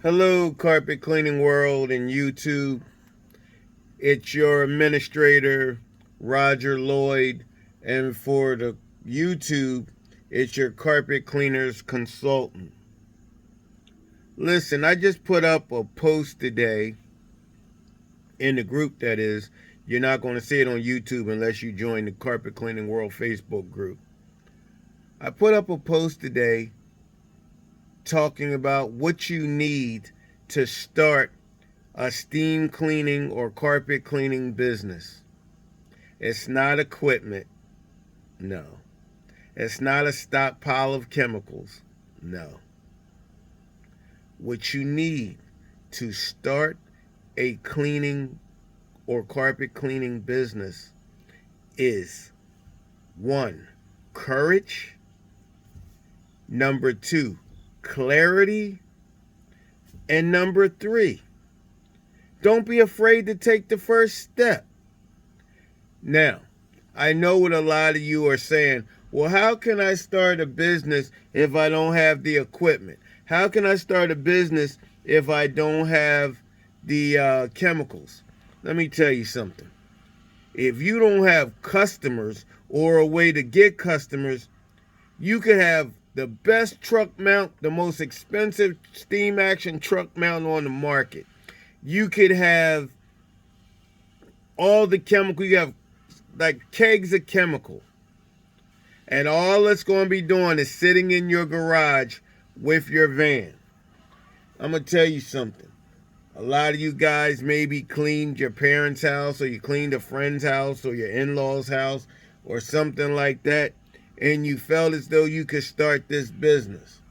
Hello, carpet cleaning world and YouTube. It's your administrator, Roger Lloyd, and for the YouTube, it's your carpet cleaners consultant. Listen, I just put up a post today in the group, that is. You're not going to see it on YouTube unless you join the Carpet Cleaning World Facebook group. I put up a post today talking about what you need to start a steam cleaning or carpet cleaning business. It's not equipment. No. It's not a stockpile of chemicals. No. What you need to start a cleaning or carpet cleaning business is 1, courage. 2, clarity. And 3, don't be afraid to take the first step. Now, I know what a lot of you are saying. Well, how can I start a business if I don't have the equipment? How can I start a business if I don't have the chemicals? Let me tell you something. If you don't have customers or a way to get customers, you could have the best truck mount, the most expensive steam action truck mount on the market. You could have all the chemical. You have like kegs of chemical. And all it's going to be doing is sitting in your garage with your van. I'm going to tell you something. A lot of you guys maybe cleaned your parents' house, or you cleaned a friend's house, or your in-laws' house, or something like that, and you felt as though you could start this business.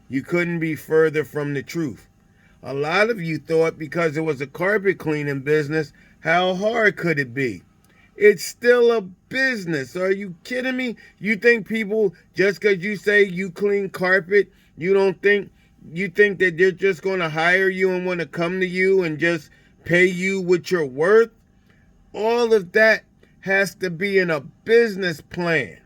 You couldn't be further from the truth. A lot of you thought because it was a carpet cleaning business, how hard could it be? It's still a business. Are you kidding me? You think people, just because you say you clean carpet, you think that they're just going to hire you and want to come to you and just pay you what you're worth? All of that has to be in a business plan.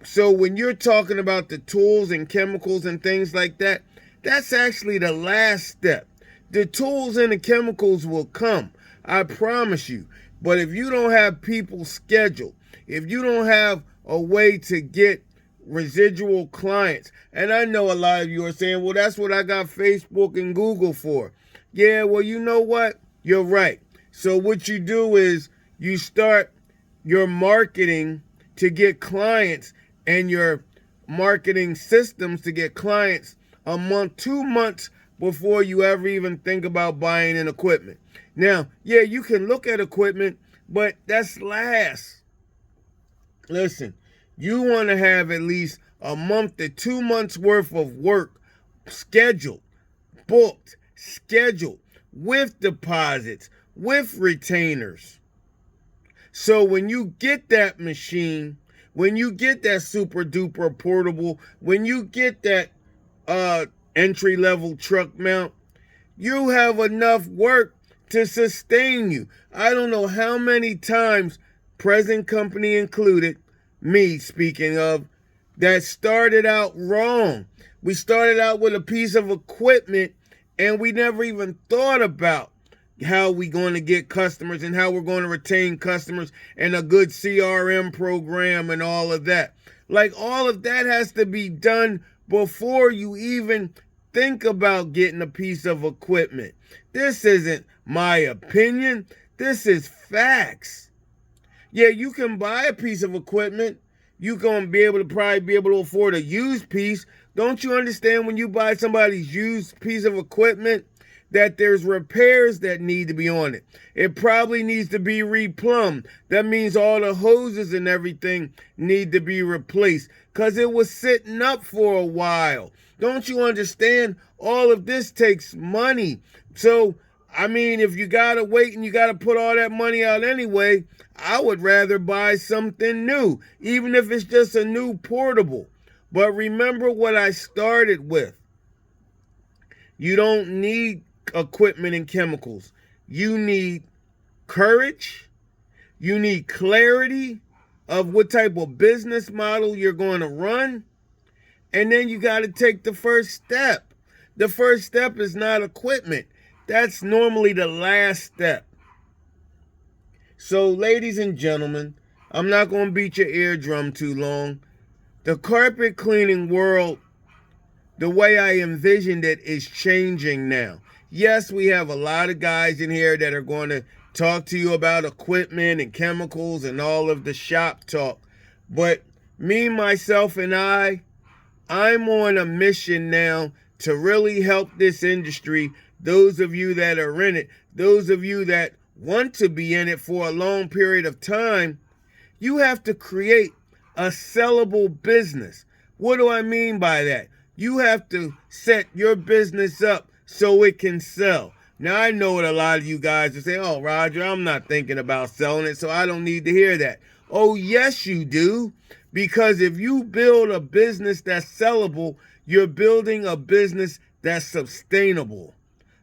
So when you're talking about the tools and chemicals and things like that, that's actually the last step. The tools and the chemicals will come, I promise you. But if you don't have people scheduled, if you don't have a way to get residual clients, and I know a lot of you are saying, well, that's what I got Facebook and Google for. Yeah, well, you know what? You're right. So what you do is you start your marketing to get clients and your marketing systems to get clients a month, 2 months before you ever even think about buying an equipment. Now, yeah, you can look at equipment, but that's last. Listen, you want to have at least a month to 2 months worth of work scheduled, booked, scheduled, with deposits, with retainers. So when you get that machine, when you get that super duper portable, when you get that entry-level truck mount, you have enough work to sustain you. I don't know how many times, present company included, me speaking of, that started out wrong. We started out with a piece of equipment and we never even thought about how we going to get customers and how we're going to retain customers and a good CRM program and all of that. Like, all of that has to be done before you even think about getting a piece of equipment. This isn't my opinion. This is facts. Yeah, you can buy a piece of equipment. You're going to probably be able to afford a used piece. Don't you understand when you buy somebody's used piece of equipment that there's repairs that need to be on it? It probably needs to be replumbed. That means all the hoses and everything need to be replaced because it was sitting up for a while. Don't you understand? All of this takes money. So, I mean, if you got to wait and you got to put all that money out anyway, I would rather buy something new, even if it's just a new portable. But remember what I started with. You don't need equipment and chemicals. You need courage. You need clarity of what type of business model you're going to run. And then you got to take the first step. The first step is not equipment. That's normally the last step. So, ladies and gentlemen, I'm not going to beat your eardrum too long. The carpet cleaning world, the way I envisioned it, is changing now. Yes, we have a lot of guys in here that are going to talk to you about equipment and chemicals and all of the shop talk. But me, myself, and I'm on a mission now to really help this industry. Those of you that are in it, those of you that want to be in it for a long period of time, you have to create a sellable business. What do I mean by that? You have to set your business up so it can sell. Now, I know what a lot of you guys are saying, oh, Roger, I'm not thinking about selling it, so I don't need to hear that. Oh, yes, you do. Because if you build a business that's sellable, you're building a business that's sustainable.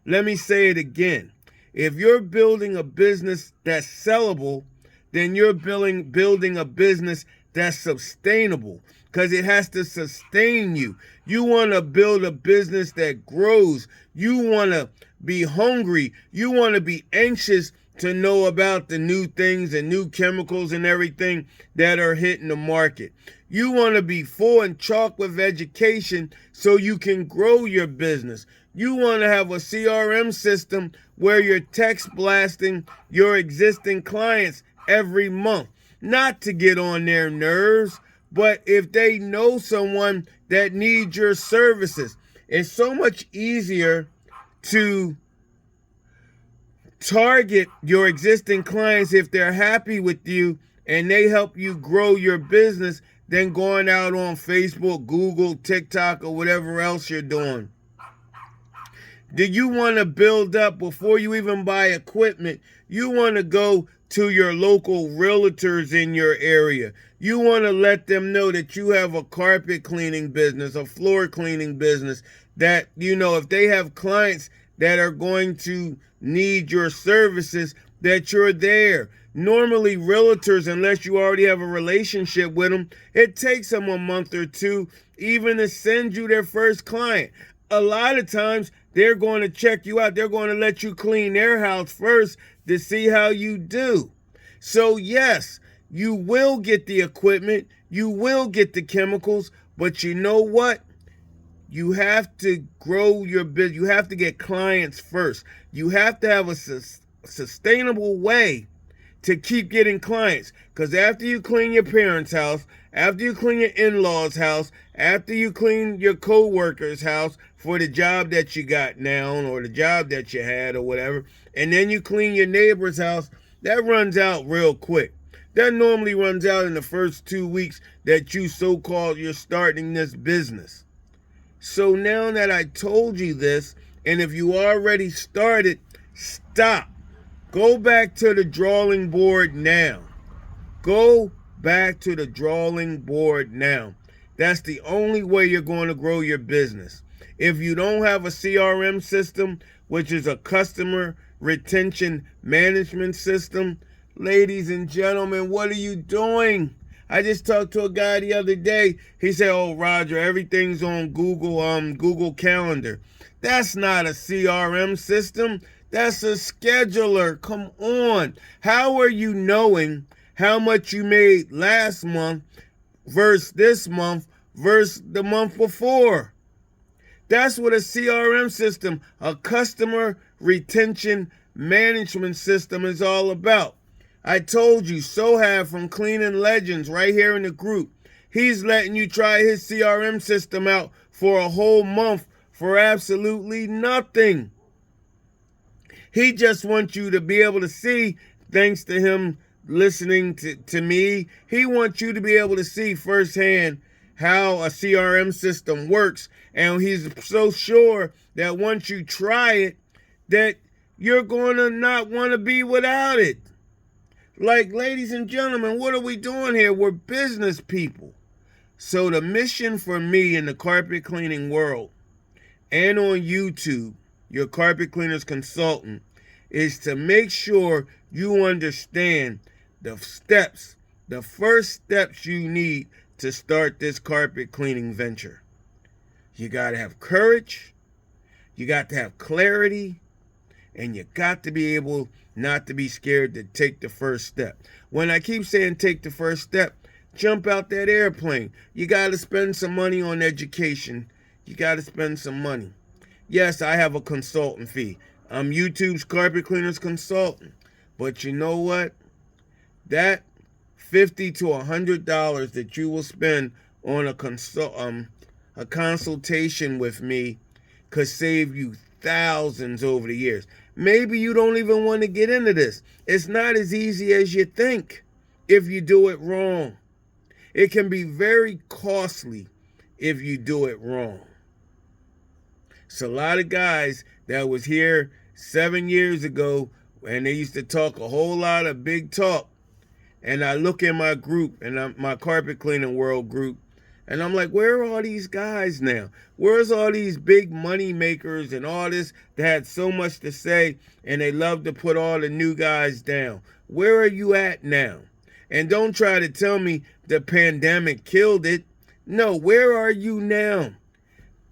Let me say it again. If you're building a business that's sellable, then you're building a business that's sustainable, because it has to sustain you. You want to build a business that grows. You want to be hungry. You want to be anxious to know about the new things and new chemicals and everything that are hitting the market. You want to be full and chock with education so you can grow your business. You want to have a CRM system where you're text blasting your existing clients every month. Not to get on their nerves, but if they know someone that needs your services. It's so much easier to target your existing clients if they're happy with you and they help you grow your business than going out on Facebook, Google, TikTok, or whatever else you're doing. Do you want to build up before you even buy equipment? You want to go to your local realtors in your area. You want to let them know that you have a carpet cleaning business, a floor cleaning business, that, you know, if they have clients that are going to need your services, that you're there. Normally, realtors, unless you already have a relationship with them, it takes them a month or two even to send you their first client. A lot of times, they're going to check you out. They're going to let you clean their house first to see how you do. So, yes, you will get the equipment. You will get the chemicals. But you know what? You have to grow your business. You have to get clients first. You have to have a sustainable way to keep getting clients. Because after you clean your parents' house, after you clean your in-laws' house, after you clean your co-worker's house for the job that you got now or the job that you had or whatever, and then you clean your neighbor's house, that runs out real quick. That normally runs out in the first 2 weeks that you're starting this business. So now that I told you this, and if you already started, stop. Go back to the drawing board now. Go back to the drawing board now. That's the only way you're going to grow your business. If you don't have a CRM system, which is a customer retention management system, ladies and gentlemen, what are you doing? I just talked to a guy the other day. He said, oh, Roger, everything's on Google Calendar. That's not a CRM system. That's a scheduler. Come on. How are you knowing how much you made last month versus this month versus the month before? That's what a CRM system, a customer retention management system, is all about. I told you, Sohab from Cleaning Legends right here in the group, he's letting you try his CRM system out for a whole month for absolutely nothing. He just wants you to be able to see, thanks to him listening to me, he wants you to be able to see firsthand how a CRM system works. And he's so sure that once you try it, that you're going to not want to be without it. Like, ladies and gentlemen, what are we doing here? We're business people. So the mission for me in the carpet cleaning world and on YouTube, your carpet cleaners consultant, is to make sure you understand the steps, the first steps you need to start this carpet cleaning venture. You got to have courage. You got to have clarity, and you got to be able not to be scared to take the first step. When I keep saying take the first step, jump out that airplane. You got to spend some money on education. You got to spend some money. Yes, I have a consultant fee. I'm YouTube's carpet cleaners consultant. But you know what? That $50 to $100 that you will spend on a consultation with me could save you thousands over the years. Maybe you don't even want to get into this. It's not as easy as you think if you do it wrong. It can be very costly if you do it wrong. So a lot of guys that was here 7 years ago, and they used to talk a whole lot of big talk, and I look in my group, and my carpet cleaning world group, and I'm like, where are all these guys now? Where's all these big money makers and all this that had so much to say, and they love to put all the new guys down? Where are you at now? And don't try to tell me the pandemic killed it. No, where are you now?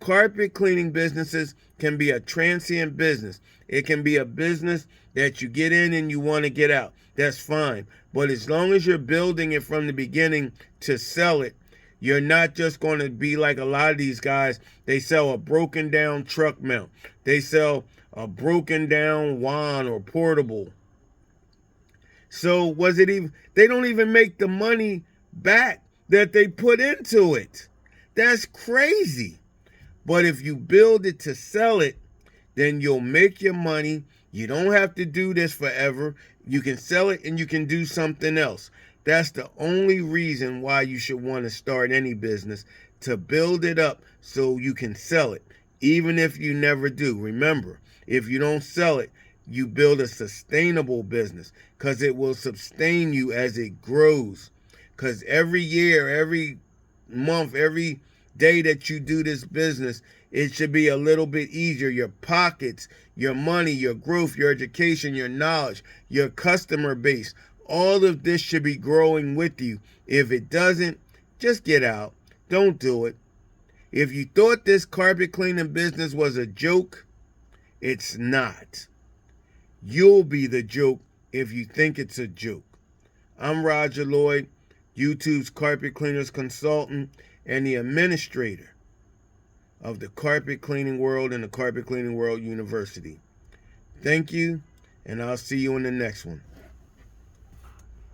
Carpet cleaning businesses can be a transient business. It can be a business that you get in and you want to get out. That's fine. But as long as you're building it from the beginning to sell it, you're not just going to be like a lot of these guys. They sell a broken down truck mount. They sell a broken down wand or portable. So they don't even make the money back that they put into it. That's crazy. But if you build it to sell it, then you'll make your money. You don't have to do this forever. You can sell it and you can do something else. That's the only reason why you should want to start any business, to build it up so you can sell it, even if you never do. Remember, if you don't sell it, you build a sustainable business, because it will sustain you as it grows. Because every year, every month, every day that you do this business, it should be a little bit easier. Your pockets, your money, your growth, your education, your knowledge, your customer base, all of this should be growing with you. If it doesn't, just get out. Don't do it. If you thought this carpet cleaning business was a joke, it's not. You'll be the joke if you think it's a joke. I'm Roger Lloyd, YouTube's carpet cleaners consultant and the administrator of the Carpet Cleaning World and the Carpet Cleaning World University. Thank you, and I'll see you in the next one.